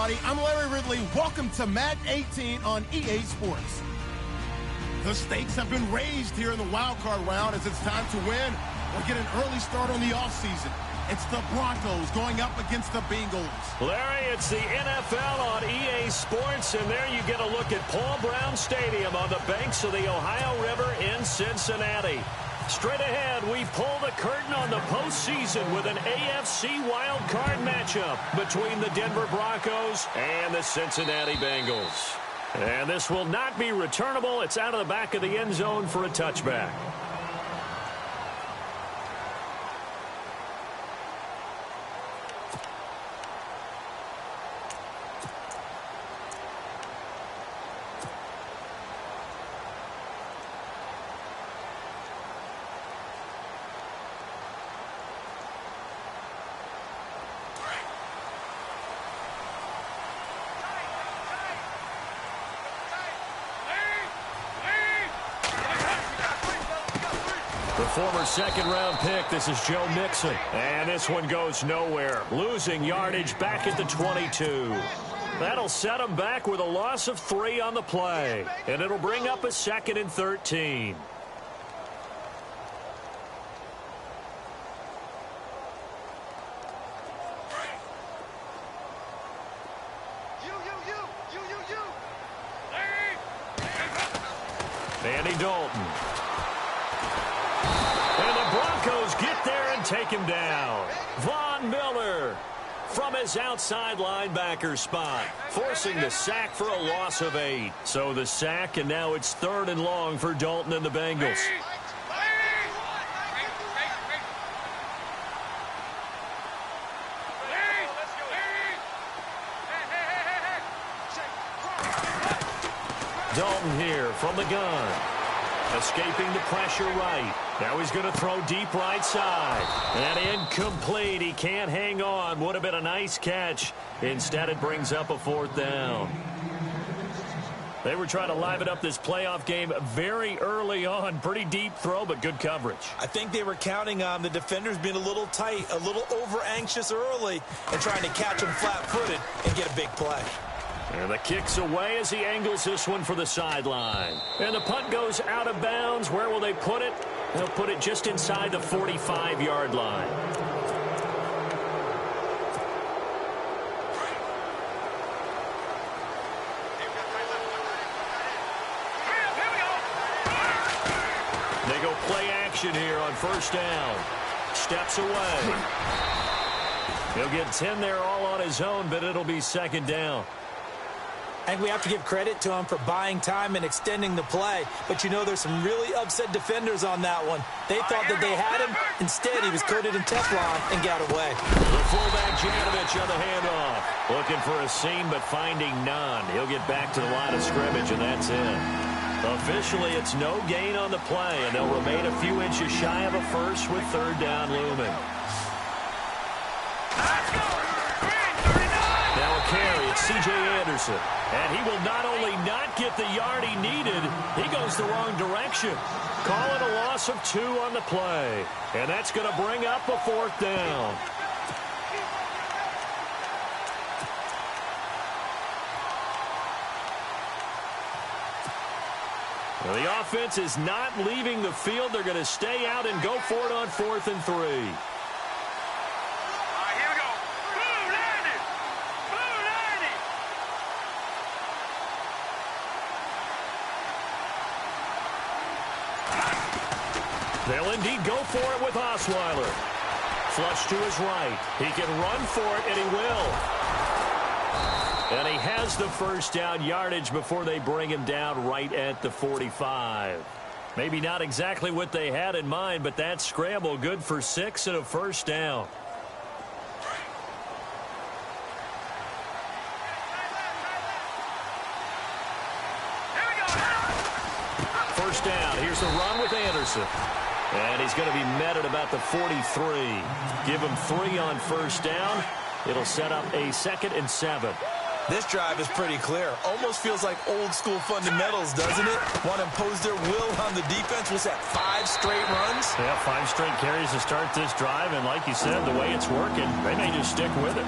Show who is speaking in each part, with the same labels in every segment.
Speaker 1: everybody. I'm Larry Ridley. Welcome to Madden 18 on EA Sports. The stakes have been raised here in the wild card round as it's time to win or get an early start on the offseason. It's the Broncos going up against the Bengals.
Speaker 2: Larry, it's the NFL on EA Sports, and there you get a look at Paul Brown Stadium on the banks of the Ohio River in Cincinnati. Straight ahead, we pull the curtain on the postseason with an AFC wildcard matchup between the Denver Broncos and the Cincinnati Bengals. And this will not be returnable. It's out of the back of the end zone for a touchback. The former second-round pick, this is Joe Mixon. And this one goes nowhere. Losing yardage back at the 22. That'll set him back with a loss of 3 on the play. And it'll bring up a 2nd and 13. Andy Dalton. And the Broncos get there and take him down. Von Miller from his outside linebacker spot, forcing the sack for a loss of 8. So the sack, and now it's 3rd and long for Dalton and the Bengals. Dalton here from the gun. Escaping the pressure right. Now he's going to throw deep right side. And incomplete. He can't hang on. Would have been a nice catch. Instead, it brings up a 4th down. They were trying to liven up this playoff game very early on. Pretty deep throw, but good coverage.
Speaker 3: I think they were counting on the defenders being a little tight, a little over-anxious early, and trying to catch him flat-footed and get a big play.
Speaker 2: And the kick's away as he angles this one for the sideline. And the punt goes out of bounds. Where will they put it? They'll put it just inside the 45-yard line. They go play action here on 1st down. Steps away. He'll get 10 there all on his own, but it'll be 2nd down.
Speaker 3: I think we have to give credit to him for buying time and extending the play. But, you know, there's some really upset defenders on that one. They thought that they had him. Instead, he was coated in Teflon and got away.
Speaker 2: The fullback, Janovich, on the handoff. Looking for a seam, but finding none. He'll get back to the line of scrimmage, and that's it. Officially, it's no gain on the play, and they'll remain a few inches shy of a first with 3rd down looming. Now a carry, it's C.J. Anderson. And he will not only not get the yard he needed, he goes the wrong direction. Call it a loss of 2 on the play. And that's going to bring up a 4th down. Well, the offense is not leaving the field. They're going to stay out and go for it on 4th and 3. They'll indeed go for it with Osweiler. Flush to his right. He can run for it, and he will. And he has the 1st down yardage before they bring him down right at the 45. Maybe not exactly what they had in mind, but that scramble good for 6 and a 1st down. First down. Here's the run with Anderson. And he's going to be met at about the 43. Give him 3 on 1st down. It'll set up a 2nd and 7.
Speaker 3: This drive is pretty clear. Almost feels like old-school fundamentals, doesn't it? Want to impose their will on the defense. Was that 5 straight runs?
Speaker 2: Yeah, 5 straight carries to start this drive. And like you said, the way it's working, they may just stick with it.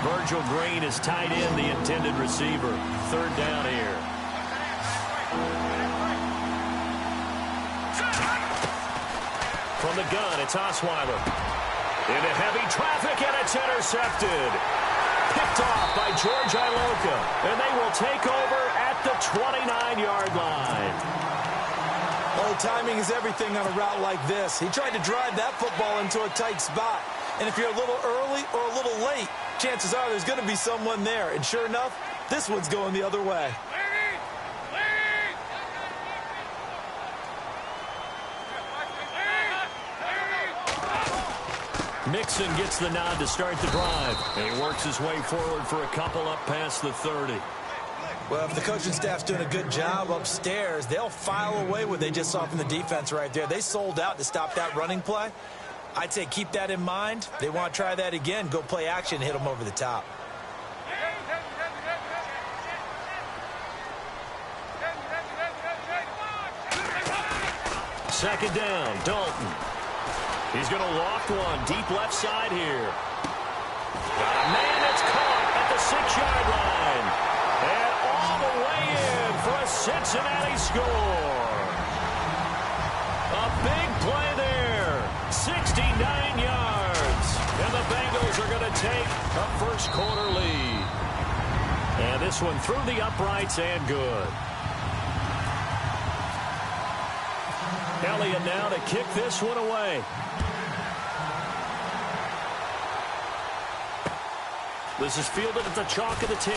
Speaker 2: Virgil Green is tied in, the intended receiver. Third down here. From the gun, it's Osweiler. Into heavy traffic, and it's intercepted. Picked off by George Iloka. And they will take over at the 29-yard line.
Speaker 3: Oh, timing is everything on a route like this. He tried to drive that football into a tight spot. And if you're a little early or a little late, chances are there's going to be someone there. And sure enough, this one's going the other way.
Speaker 2: Mixon gets the nod to start the drive. And he works his way forward for a couple up past the 30.
Speaker 3: Well, if the coaching staff's doing a good job upstairs, they'll file away what they just saw from the defense right there. They sold out to stop that running play. I'd say keep that in mind. They want to try that again. Go play action, hit them over the top.
Speaker 2: Second down, Dalton. He's going to loft one deep left side here. Got a man that's caught at the 6-yard line. And all the way in for a Cincinnati score. A big play there. 69 yards. And the Bengals are going to take a first-quarter lead. And this one through the uprights and good. Elliott now to kick this one away. This is fielded at the chalk of the 10.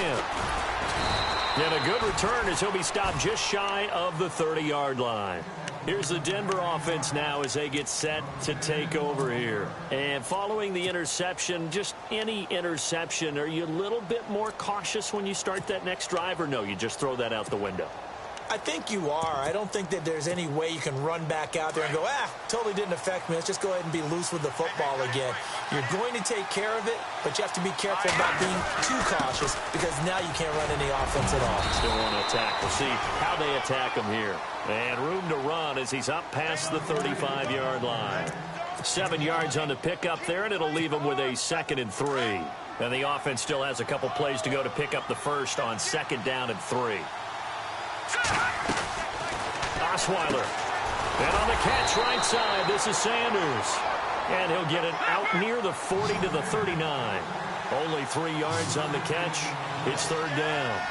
Speaker 2: And a good return as he'll be stopped just shy of the 30-yard line. Here's the Denver offense now as they get set to take over here. And following the interception, just any interception, are you a little bit more cautious when you start that next drive, or no, you just throw that out the window?
Speaker 3: I think you are. I don't think that there's any way you can run back out there and go, totally didn't affect me. Let's just go ahead and be loose with the football again. You're going to take care of it, but you have to be careful about being too cautious because now you can't run any offense at all.
Speaker 2: Still want to attack. We'll see how they attack him here. And room to run as he's up past the 35-yard line. 7 yards on the pickup there, and it'll leave him with a 2nd and 3. And the offense still has a couple plays to go to pick up the first on 2nd down and 3. Osweiler. And on the catch right side, this is Sanders. And he'll get it out near the 40 to the 39. Only 3 yards on the catch. It's 3rd down.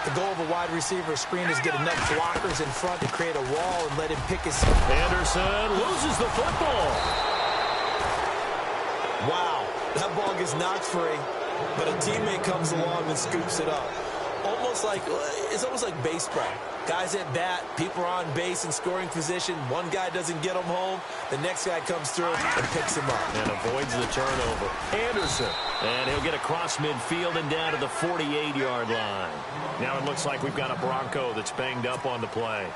Speaker 3: The goal of a wide receiver screen is get enough blockers in front to create a wall and let him pick his...
Speaker 2: Anderson loses the football.
Speaker 3: Wow, that ball gets knocked free, but a teammate comes along and scoops it up. It's almost like baseball. Guys at bat, people are on base in scoring position. One guy doesn't get him home. The next guy comes through and picks him up.
Speaker 2: And avoids the turnover. Anderson. And he'll get across midfield and down to the 48-yard line. Now it looks like we've got a Bronco that's banged up on the play.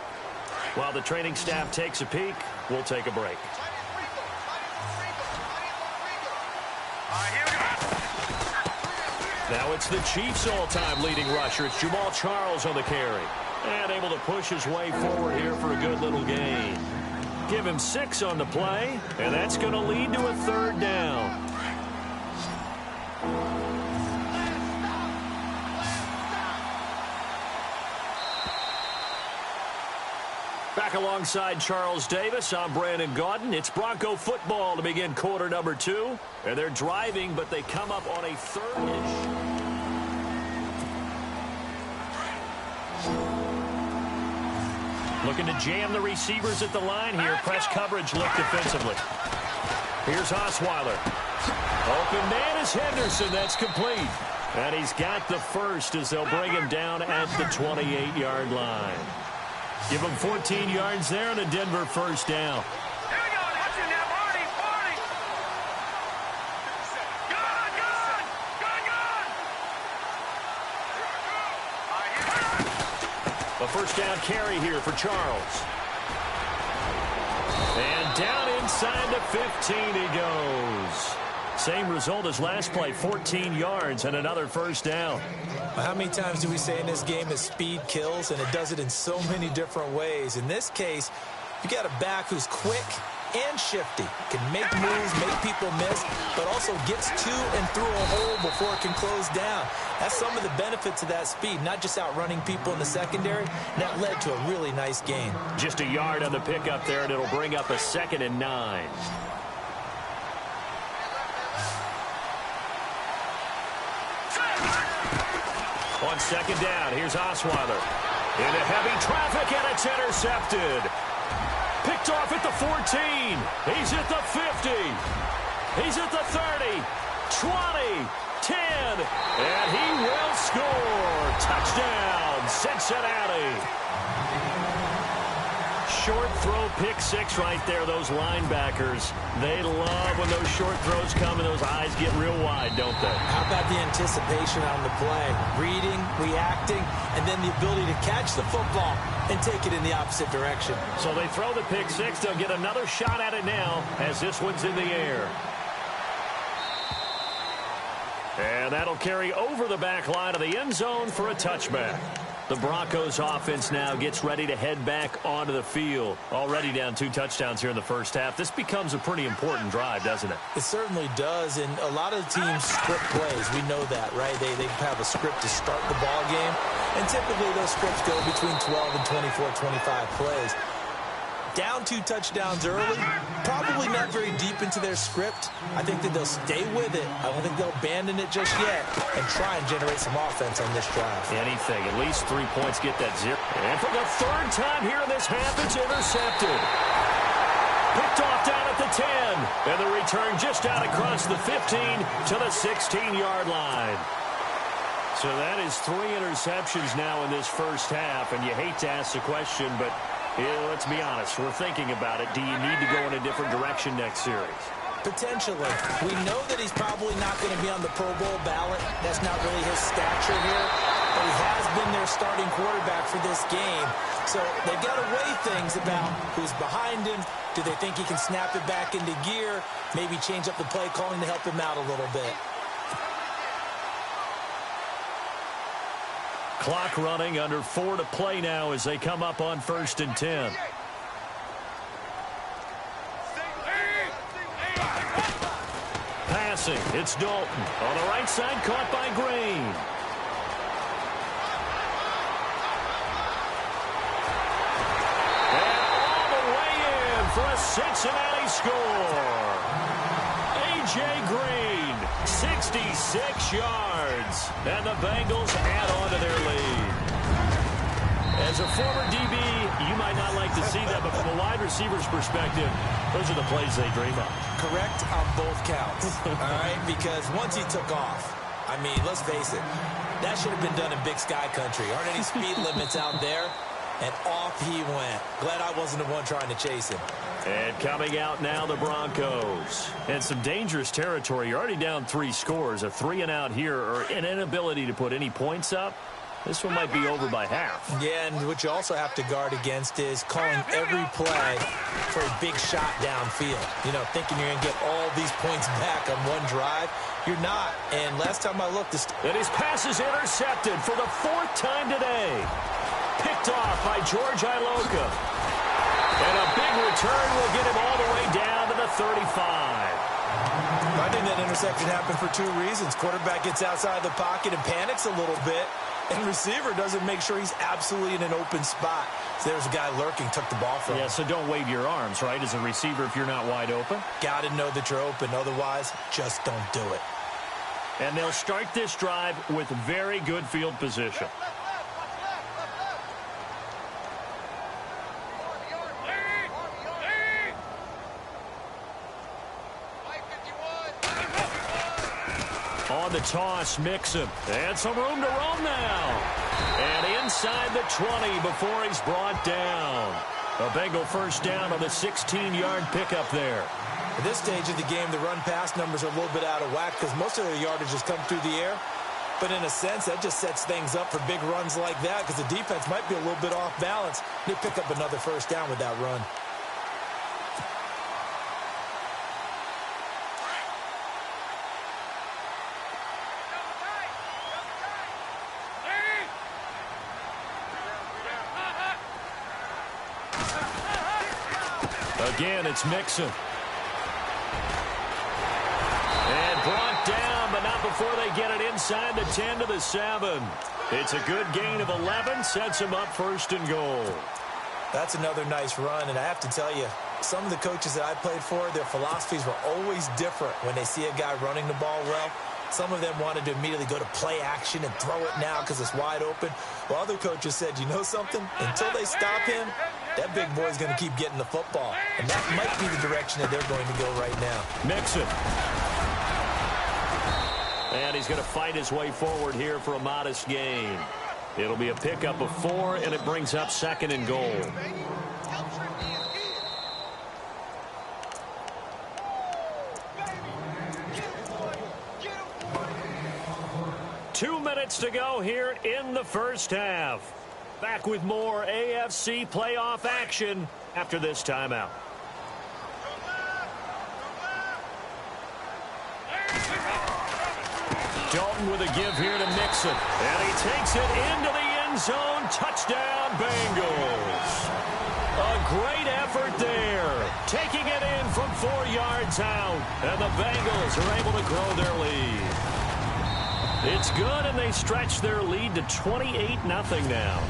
Speaker 2: While the training staff takes a peek, we'll take a break. Now it's the Chiefs' all-time leading rusher. It's Jamal Charles on the carry. And able to push his way forward here for a good little gain. Give him 6 on the play, and that's going to lead to a 3rd down. Back alongside Charles Davis, I'm Brandon Gaudin. It's Bronco football to begin quarter number 2. And they're driving, but they come up on a 3rd-ish. Looking to jam the receivers at the line here. Press coverage look defensively. Here's Osweiler. Open man is Henderson. That's complete. And he's got the first as they'll bring him down at the 28-yard line. Give him 14 yards there and a Denver first down. A first down carry here for Charles. And down inside the 15 he goes. Same result as last play, 14 yards and another first down.
Speaker 3: How many times do we say in this game that speed kills, and it does it in so many different ways? In this case, you got a back who's quick, and shifty. Can make moves, make people miss, but also gets to and through a hole before it can close down. That's some of the benefits of that speed, not just outrunning people in the secondary. That led to a really nice gain.
Speaker 2: Just a yard on the pickup there, and it'll bring up a 2nd and 9. On 2nd down, here's Osweiler. Into heavy traffic, and it's intercepted. Picked off at the 14. He's at the 50. He's at the 30. 20. 10. And he will score. Touchdown, Cincinnati. Short throw, pick 6 right there, those linebackers. They love when those short throws come and those eyes get real wide, don't they?
Speaker 3: How about the anticipation on the play? Reading, reacting, and then the ability to catch the football and take it in the opposite direction.
Speaker 2: So they throw the pick 6. They'll get another shot at it now as this one's in the air. And that'll carry over the back line of the end zone for a touchback. The Broncos offense now gets ready to head back onto the field. Already down 2 touchdowns here in the first half. This becomes a pretty important drive, doesn't it?
Speaker 3: It certainly does, and a lot of the teams script plays. We know that, right? They have a script to start the ball game, and typically those scripts go between 12 and 24, 25 plays. Down 2 touchdowns early, probably not very deep into their script. I think that they'll stay with it. I don't think they'll abandon it just yet and try and generate some offense on this drive.
Speaker 2: Anything. At least 3 points, get that 0. And for the 3rd time here in this half, it's intercepted. Picked off down at the 10. And the return just out across the 15 to the 16-yard line. So that is 3 interceptions now in this first half. And you hate to ask the question, but let's be honest. We're thinking about it. Do you need to go in a different direction next series?
Speaker 3: Potentially. We know that he's probably not going to be on the Pro Bowl ballot. That's not really his stature here. But he has been their starting quarterback for this game. So they've got to weigh things about who's behind him. Do they think he can snap it back into gear? Maybe change up the play calling to help him out a little bit.
Speaker 2: Clock running, under 4 to play now as they come up on 1st and 10. Passing, it's Dalton. On the right side, caught by Green. And all the way in for a Cincinnati score. A.J. Green, 66 yards. And the Bengals add on to their lead. As a former DB, you might not like to see that, but from a wide receiver's perspective, those are the plays they dream of.
Speaker 3: Correct on both counts, all right? Because once he took off, I mean, let's face it, that should have been done in Big Sky Country. Aren't any speed limits out there? And off he went. Glad I wasn't the one trying to chase him.
Speaker 2: And coming out now, the Broncos. And some dangerous territory. You're already down 3 scores. A 3-and-out here, or an inability to put any points up. This one might be over by half.
Speaker 3: Yeah, and what you also have to guard against is calling every play for a big shot downfield. You know, thinking you're going to get all these points back on one drive. You're not. And last time I looked,
Speaker 2: and his pass is intercepted for the 4th time today. Picked off by George Iloka. And a big return will get him all the way down to the 35.
Speaker 3: I think that interception happened for 2 reasons. Quarterback gets outside the pocket and panics a little bit. And receiver doesn't make sure he's absolutely in an open spot. So there's a guy lurking, took the ball from him.
Speaker 2: Yeah, so don't wave your arms, right, as a receiver if you're not wide open.
Speaker 3: Got to know that you're open. Otherwise, just don't do it.
Speaker 2: And they'll start this drive with very good field position. On the toss, Mixon. And some room to roam now. And inside the 20 before he's brought down. A Bengal first down on the 16-yard pickup there.
Speaker 3: At this stage of the game, the run-pass numbers are a little bit out of whack because most of their yardage has come through the air. But in a sense, that just sets things up for big runs like that because the defense might be a little bit off balance. They pick up another first down with that run.
Speaker 2: Again, it's Mixon. And brought down, but not before they get it inside the 10 to the 7. It's a good gain of 11, sets him up 1st and goal.
Speaker 3: That's another nice run, and I have to tell you, some of the coaches that I played for, their philosophies were always different when they see a guy running the ball well. Some of them wanted to immediately go to play action and throw it now because it's wide open. While other coaches said, you know something? Until they stop him, that big boy's going to keep getting the football. And that might be the direction that they're going to go right now.
Speaker 2: Mixon. And he's going to fight his way forward here for a modest gain. It'll be a pickup of 4, and it brings up 2nd and goal. Two minutes to go here in the first half. Back with more AFC playoff action after this timeout. Dalton with a give here to Mixon. And he takes it into the end zone. Touchdown, Bengals. A great effort there. Taking it in from 4 yards out. And the Bengals are able to grow their lead. It's good, and they stretch their lead to 28-0 now.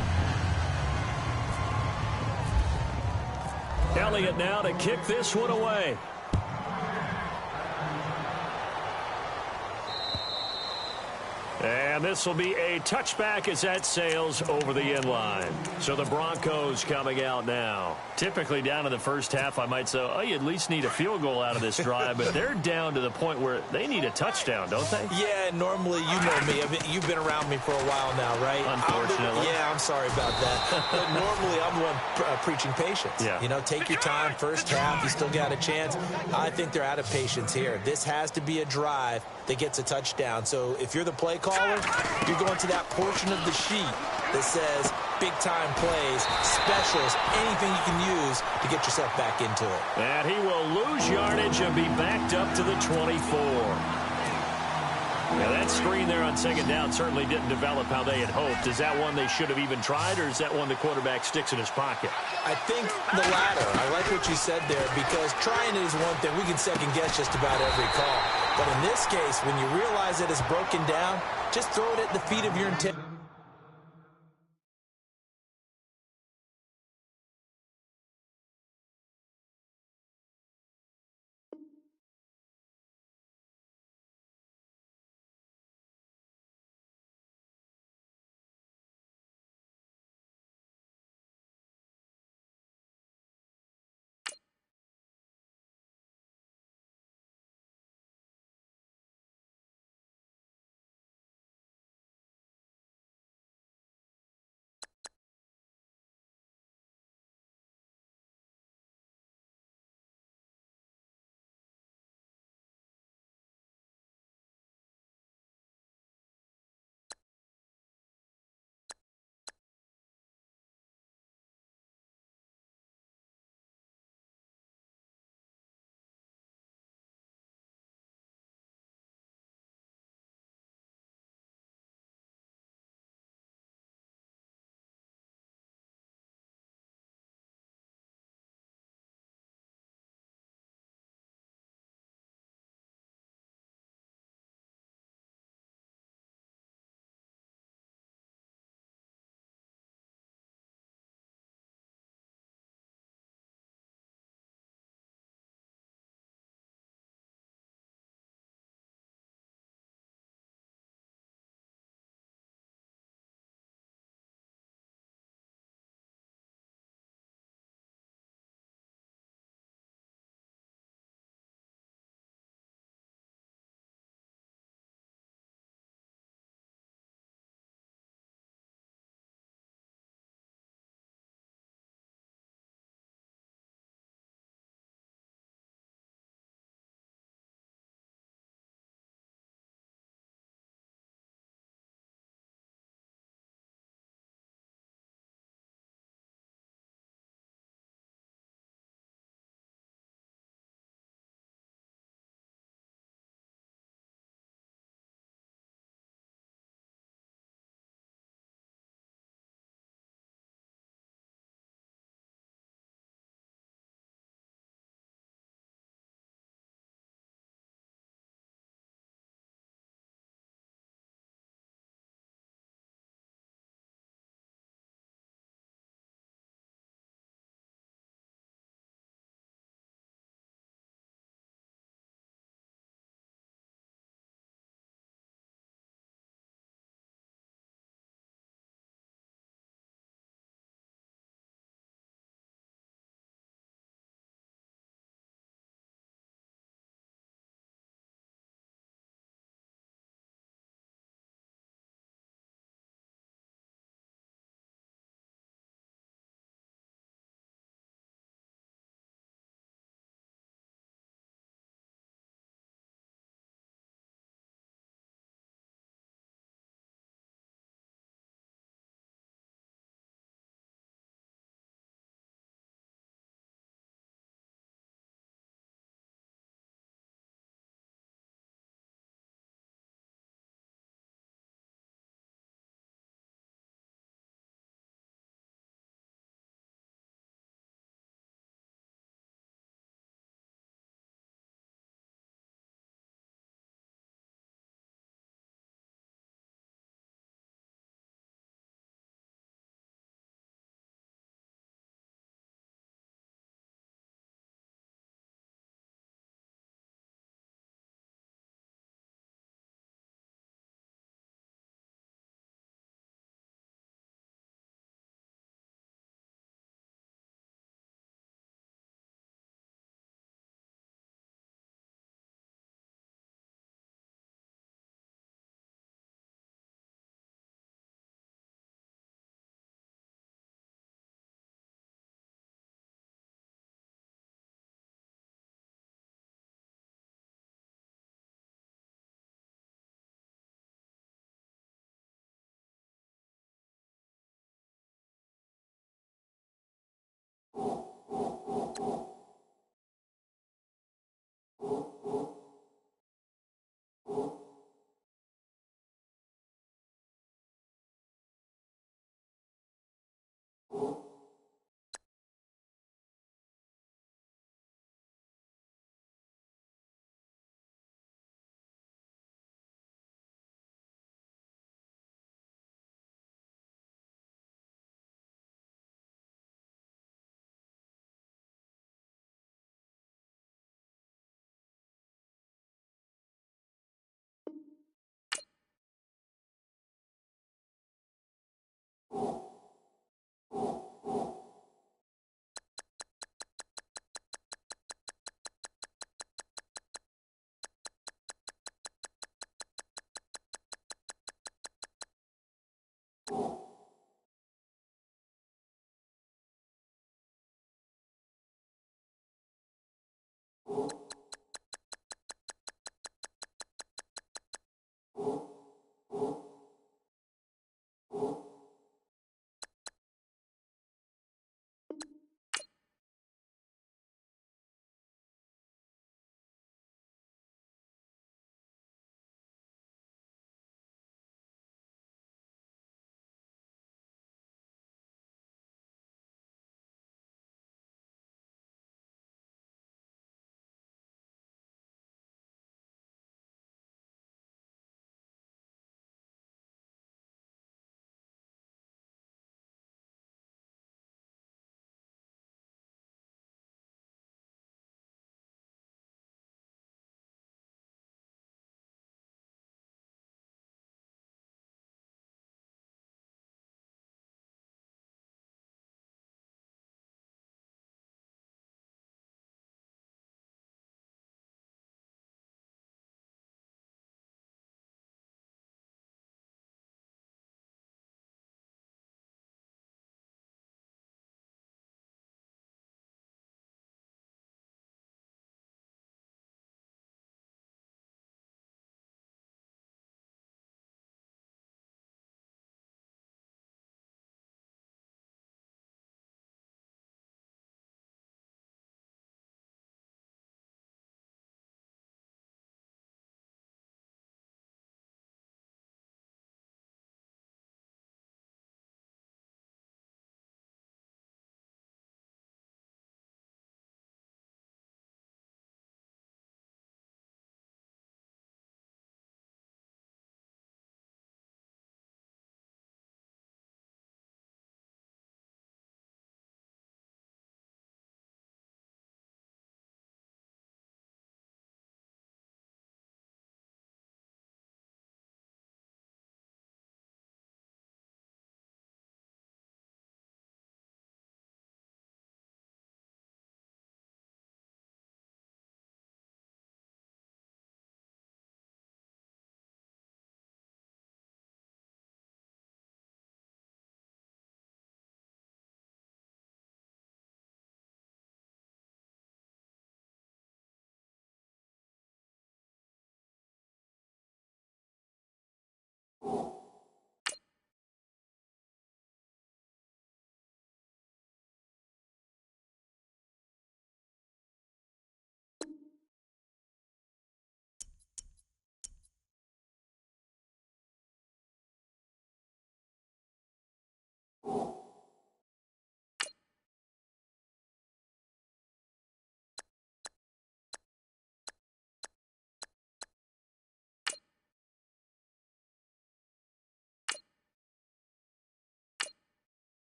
Speaker 2: Elliott now to kick this one away. And this will be a touchback as that sails over the end line. So the Broncos coming out now. Typically down in the first half, I might say, oh, you at least need a field goal out of this drive. But they're down to the point where they need a touchdown, don't they?
Speaker 3: Yeah, normally, you know me. You've been around me for a while now, right?
Speaker 2: Unfortunately.
Speaker 3: I'm sorry about that. But normally, I'm the one preaching patience.
Speaker 2: Yeah.
Speaker 3: You know, take your time. First half, you still got a chance. I think they're out of patience here. This has to be a drive that gets a touchdown. So if you're the play caller, you're going to that portion of the sheet that says big-time plays, specials, anything you can use to get yourself back into it.
Speaker 2: And he will lose yardage and be backed up to the 24. Now that screen there on 2nd down certainly didn't develop how they had hoped. Is that one they should have even tried, or is that one the quarterback sticks in his pocket?
Speaker 3: I think the latter. I like what you said there, because trying it is one thing. We can second-guess just about every call. But in this case, when you realize that it's broken down, just throw it at the feet of your intended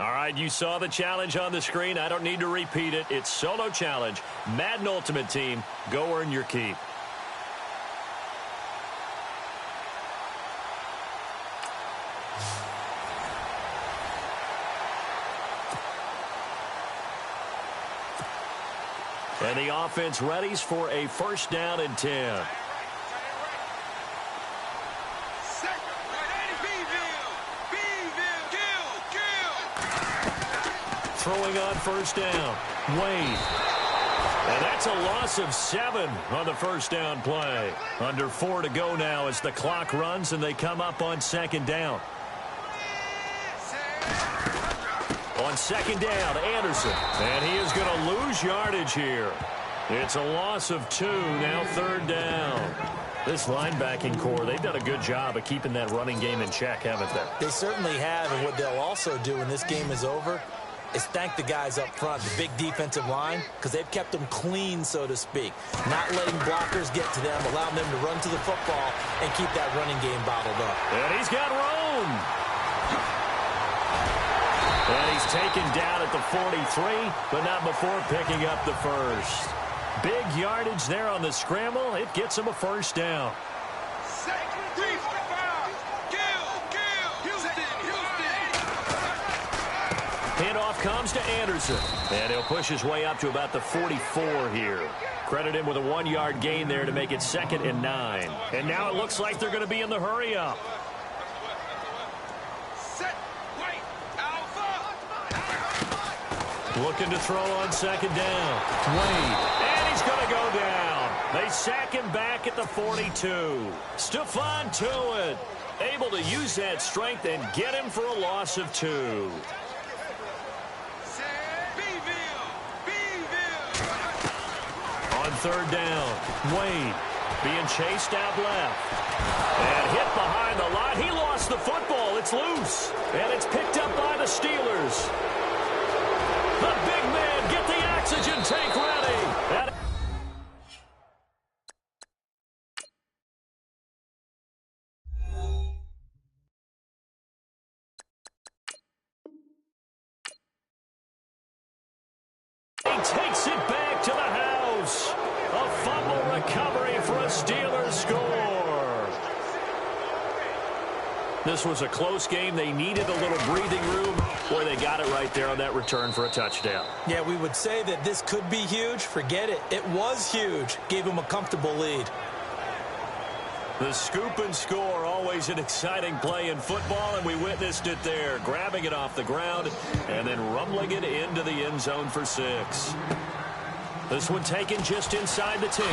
Speaker 2: All right, you saw the challenge on the screen. I don't need to repeat it. It's solo challenge. Madden Ultimate Team, go earn your keep. And the offense readies for a first down and 10. Throwing on first down. Wade. And that's a loss of 7 on the first down play. Under 4 to go now as the clock runs and they come up on second down. On second down, Anderson. And he is going to lose yardage here. It's a loss of 2, now third down. This linebacking core, they've done a good job of keeping that running game in check, haven't they?
Speaker 3: They certainly have, and what they'll also do when this game is over is thank the guys up front, the big defensive line, because they've kept them clean, so to speak. Not letting blockers get to them, allowing them to run to the football and keep that running game bottled up.
Speaker 2: And he's got room. And he's taken down at the 43, but not before picking up the first. Big yardage there on the scramble. It gets him a first down. Handoff comes to Anderson. And he'll push his way up to about the 44 here. Credit him with a 1-yard gain there to make it second and 9. And now it looks like they're going to be in the hurry-up. Looking to throw on second down. Wade. And he's going to go down. They sack him back at the 42. Stephon Tuitt able to use that strength and get him for a loss of 2. On third down, Wade being chased out left. And hit behind the line. He lost the football. It's loose. And it's picked up by the Steelers. The big man, get the oxygen tank ready. He takes it back to the house. A fumble recovery for a Steelers score. This was a close game. They needed a little breathing room. Boy, they got it right there on that return for a touchdown.
Speaker 3: Yeah, we would say that this could be huge. Forget it. It was huge. Gave him a comfortable lead.
Speaker 2: The scoop and score, always an exciting play in football, and we witnessed it there. Grabbing it off the ground and then rumbling it into the end zone for 6. This one taken just inside the 10.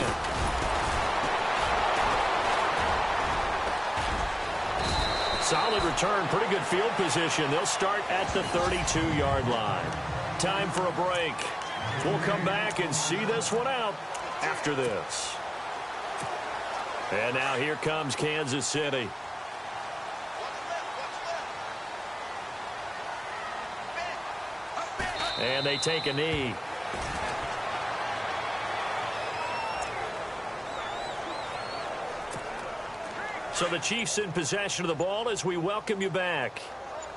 Speaker 2: Solid return, pretty good field position. They'll start at the 32-yard line. Time for a break. We'll come back and see this one out after this. And now here comes Kansas City. And they take a knee. So the Chiefs in possession of the ball as we welcome you back.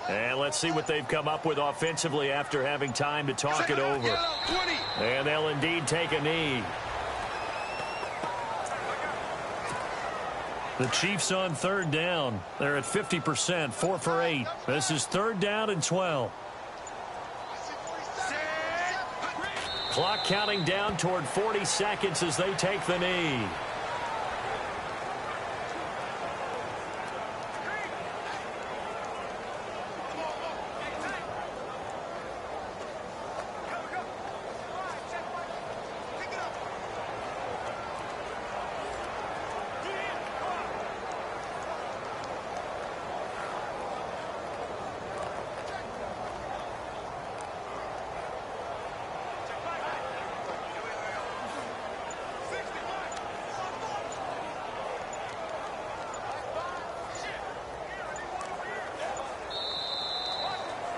Speaker 2: And let's see what they've come up with offensively after having time to talk it over. And they'll indeed take a knee. The Chiefs on third down. They're at 50%, 4 for 8. This is third down and 12. Clock counting down toward 40 seconds as they take the knee.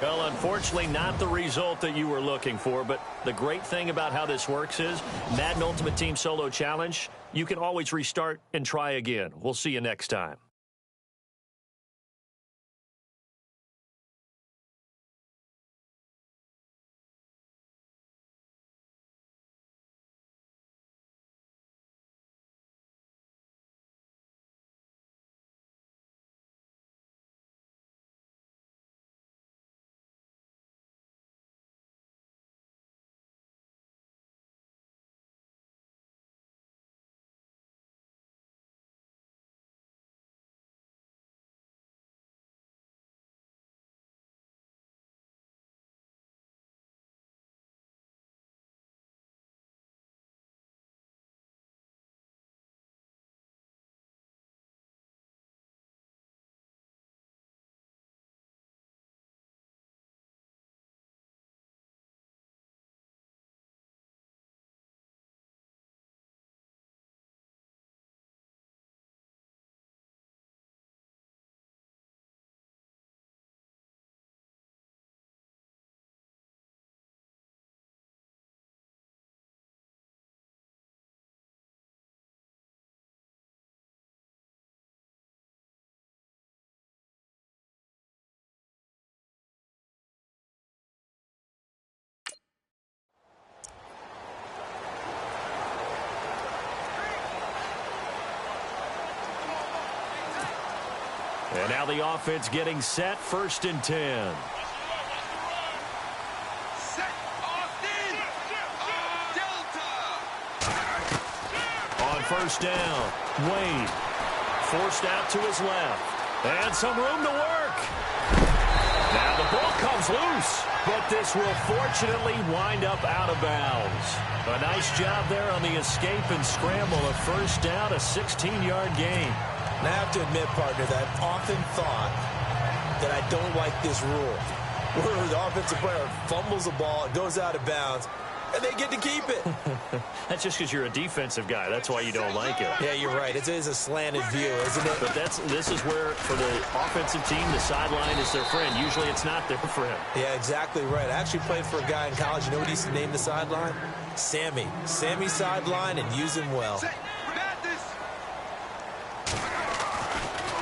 Speaker 2: Well, unfortunately, not the result that you were looking for, but the great thing about how this works is Madden Ultimate Team Solo Challenge, you can always restart and try again. We'll see you next time. And now the offense getting set, 1st and 10. On 1st down, Wade forced out to his left. And some room to work. Now the ball comes loose, but this will fortunately wind up out of bounds. A nice job there on the escape and scramble. A 1st down, a 16-yard gain.
Speaker 3: And I have to admit, partner, that I've often thought that I don't like this rule, where the offensive player fumbles the ball, it goes out of bounds, and they get to keep it.
Speaker 2: That's just because you're a defensive guy. That's why you don't like it.
Speaker 3: Yeah, you're right. It is a slanted view, isn't it?
Speaker 2: But this is where, for the offensive team, the sideline is their friend. Usually it's not there for him.
Speaker 3: Yeah, exactly right. I actually played for a guy in college. You know what he used to name the sideline? Sammy. Sammy sideline, and use him well.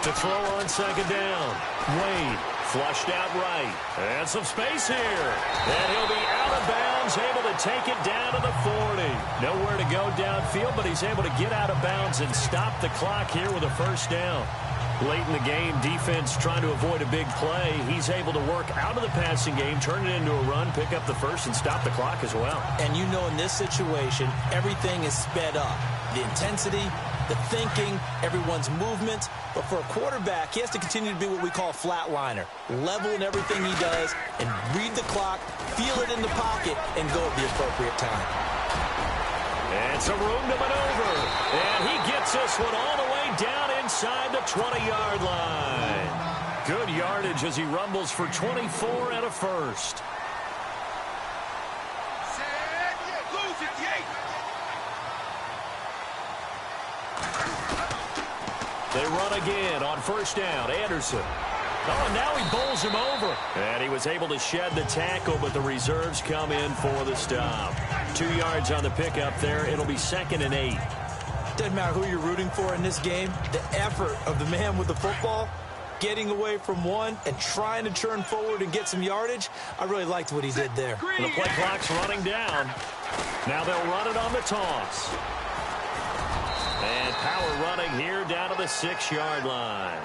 Speaker 2: To throw on 2nd down. Wade flushed out right. And some space here. And he'll be out of bounds, able to take it down to the 40. Nowhere to go downfield, but he's able to get out of bounds and stop the clock here with a 1st down. Late in the game, defense trying to avoid a big play. He's able to work out of the passing game, turn it into a run, pick up the 1st, and stop the clock as well.
Speaker 3: And you know in this situation, everything is sped up. The intensity, the thinking, everyone's movement. But for a quarterback, he has to continue to be what we call a flatliner. Level in everything he does and read the clock, feel it in the pocket, and go at the appropriate time.
Speaker 2: And some room to maneuver. And he gets this one all the way down inside the 20-yard line. Good yardage as he rumbles for 24 and a 1st. They run again on 1st down. Anderson. Oh, and now he bowls him over. And he was able to shed the tackle, but the reserves come in for the stop. 2 yards on the pickup there. It'll be 2nd and 8.
Speaker 3: Doesn't matter who you're rooting for in this game. The effort of the man with the football, getting away from one and trying to turn forward and get some yardage, I really liked what he did there.
Speaker 2: And the play clock's running down. Now they'll run it on the toss. And power running here down to the 6-yard line.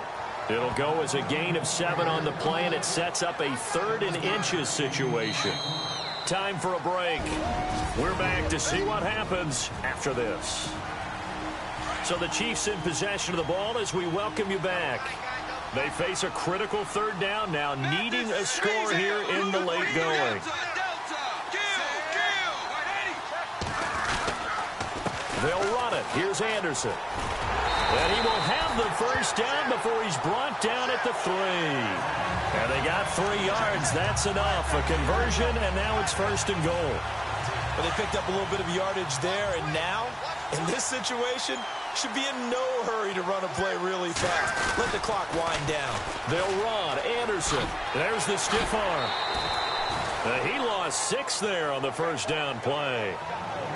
Speaker 2: It'll go as a gain of 7 on the play, and it sets up a 3rd and inches situation. Time for a break. We're back to see what happens after this. So the Chiefs in possession of the ball as we welcome you back. They face a critical 3rd down now, needing a score here in the late going. They'll run it. Here's Anderson. And he will have the 1st down before he's brought down at the 3. And they got 3 yards. That's enough. A conversion, and now it's 1st and goal.
Speaker 3: But they picked up a little bit of yardage there, and now, in this situation, should be in no hurry to run a play really fast. Let the clock wind down.
Speaker 2: They'll run. Anderson. There's the stiff arm. He lost 6 there on the 1st down play.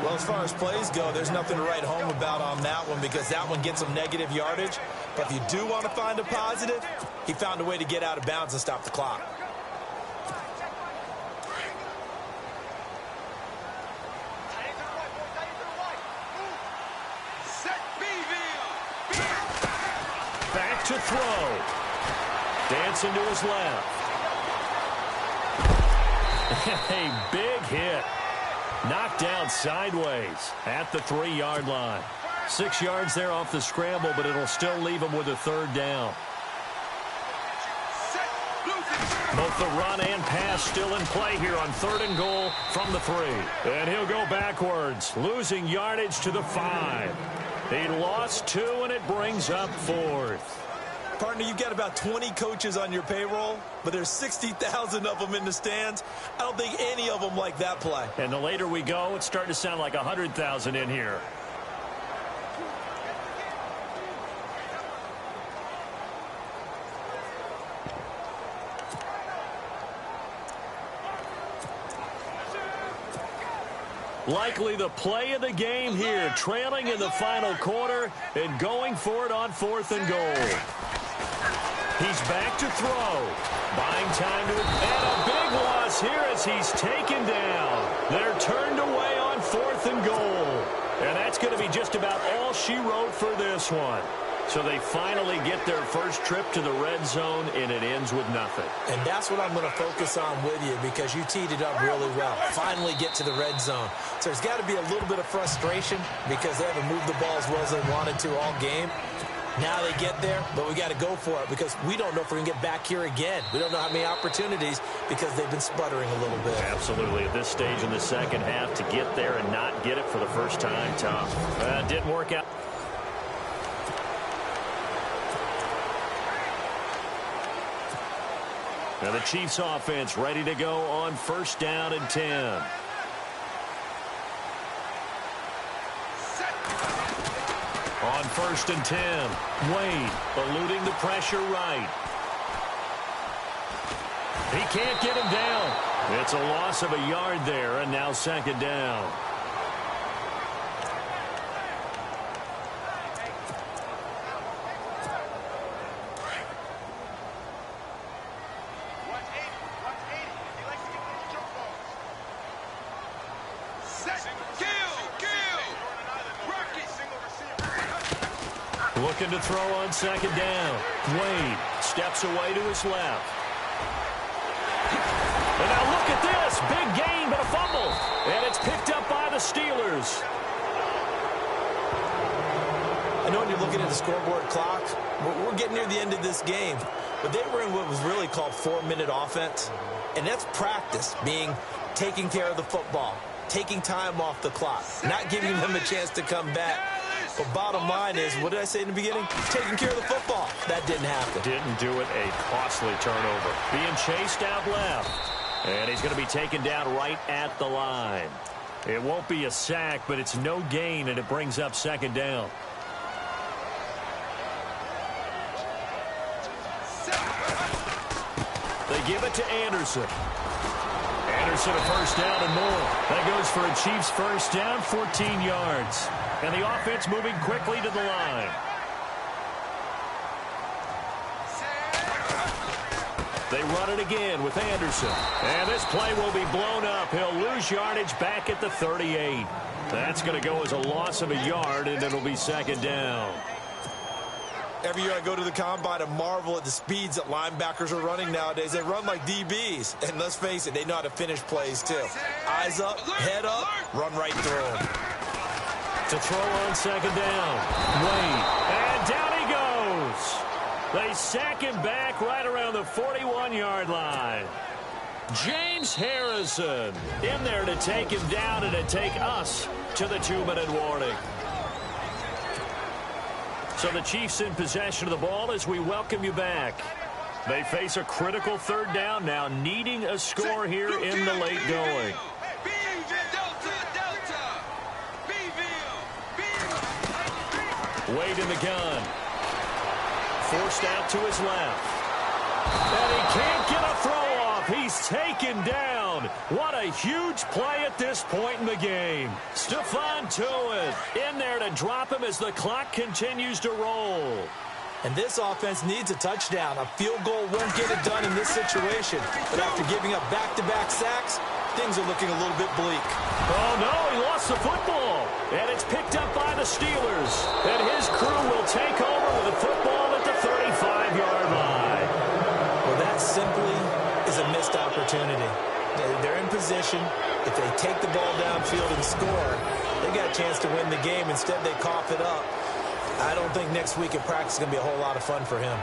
Speaker 3: Well, as far as plays go, there's nothing to write home about on that one because that one gets some negative yardage. But if you do want to find a positive, he found a way to get out of bounds and stop the clock.
Speaker 2: Back to throw. Dancing to his left. A big hit. Knocked down sideways at the 3-yard line. 6 yards there off the scramble, but it'll still leave him with a 3rd down. Both the run and pass still in play here on 3rd and goal from the 3. And he'll go backwards, losing yardage to the 5. He lost 2, and it brings up 4th.
Speaker 3: Partner, you've got about 20 coaches on your payroll, but there's 60,000 of them in the stands. I don't think any of them like that play.
Speaker 2: And the later we go, it's starting to sound like 100,000 in here. Likely the play of the game here, trailing in the final quarter and going for it on 4th and goal. He's back to throw. Buying time to it. And a big loss here as he's taken down. They're turned away on 4th and goal. And that's going to be just about all she wrote for this one. So they finally get their first trip to the red zone, and it ends with nothing.
Speaker 3: And that's what I'm going to focus on with you, because you teed it up really well. Finally get to the red zone. So there's got to be a little bit of frustration because they haven't moved the ball as well as they wanted to all game. Now they get there, but we got to go for it because we don't know if we're going to get back here again. We don't know how many opportunities because they've been sputtering a little bit.
Speaker 2: Absolutely. At this stage in the second half, to get there and not get it for the first time, tough. Didn't work out. Now the Chiefs offense ready to go on first down and 10. On first and 10, Wade eluding the pressure right. He can't get him down. It's a loss of a yard there, and now second down. Looking to throw on second down. Wade steps away to his left. And now look at this. Big gain, but a fumble. And it's picked up by the Steelers.
Speaker 3: I know when you're looking at the scoreboard clock, we're getting near the end of this game. But they were in what was really called 4-minute offense. And that's practice, being taking care of the football, taking time off the clock, not giving them a chance to come back. But bottom line is, what did I say in the beginning? Taking care of the football. That didn't happen.
Speaker 2: Didn't do it. A costly turnover. Being chased out left. And he's going to be taken down right at the line. It won't be a sack, but it's no gain, and it brings up second down. They give it to Anderson. Anderson a first down and more. That goes for a Chiefs first down, 14 yards. And the offense moving quickly to the line. They run it again with Anderson. And this play will be blown up. He'll lose yardage back at the 38. That's going to go as a loss of a yard, and it'll be second down.
Speaker 3: Every year I go to the combine and marvel at the speeds that linebackers are running nowadays. They run like DBs. And let's face it, they know how to finish plays too. Eyes up, head up, run right through them.
Speaker 2: To throw on second down. Wade. And down he goes. They sack him back right around the 41-yard line. James Harrison in there to take him down and to take us to the 2-minute warning. So the Chiefs in possession of the ball as we welcome you back. They face a critical third down now, needing a score here in the late going. Wade in the gun. Forced out to his left. And he can't get a throw off. He's taken down. What a huge play at this point in the game. Stephon Tuitt in there to drop him as the clock continues to roll.
Speaker 3: And this offense needs a touchdown. A field goal won't get it done in this situation. But after giving up back-to-back sacks, things are looking a little bit bleak.
Speaker 2: Oh, no, he lost the football. And it's picked up by the Steelers. And his crew will take over with the football at the 35-yard line.
Speaker 3: Well, that simply is a missed opportunity. They're in position. If they take the ball downfield and score, they got a chance to win the game. Instead, they cough it up. I don't think next week in practice is going to be a whole lot of fun for him.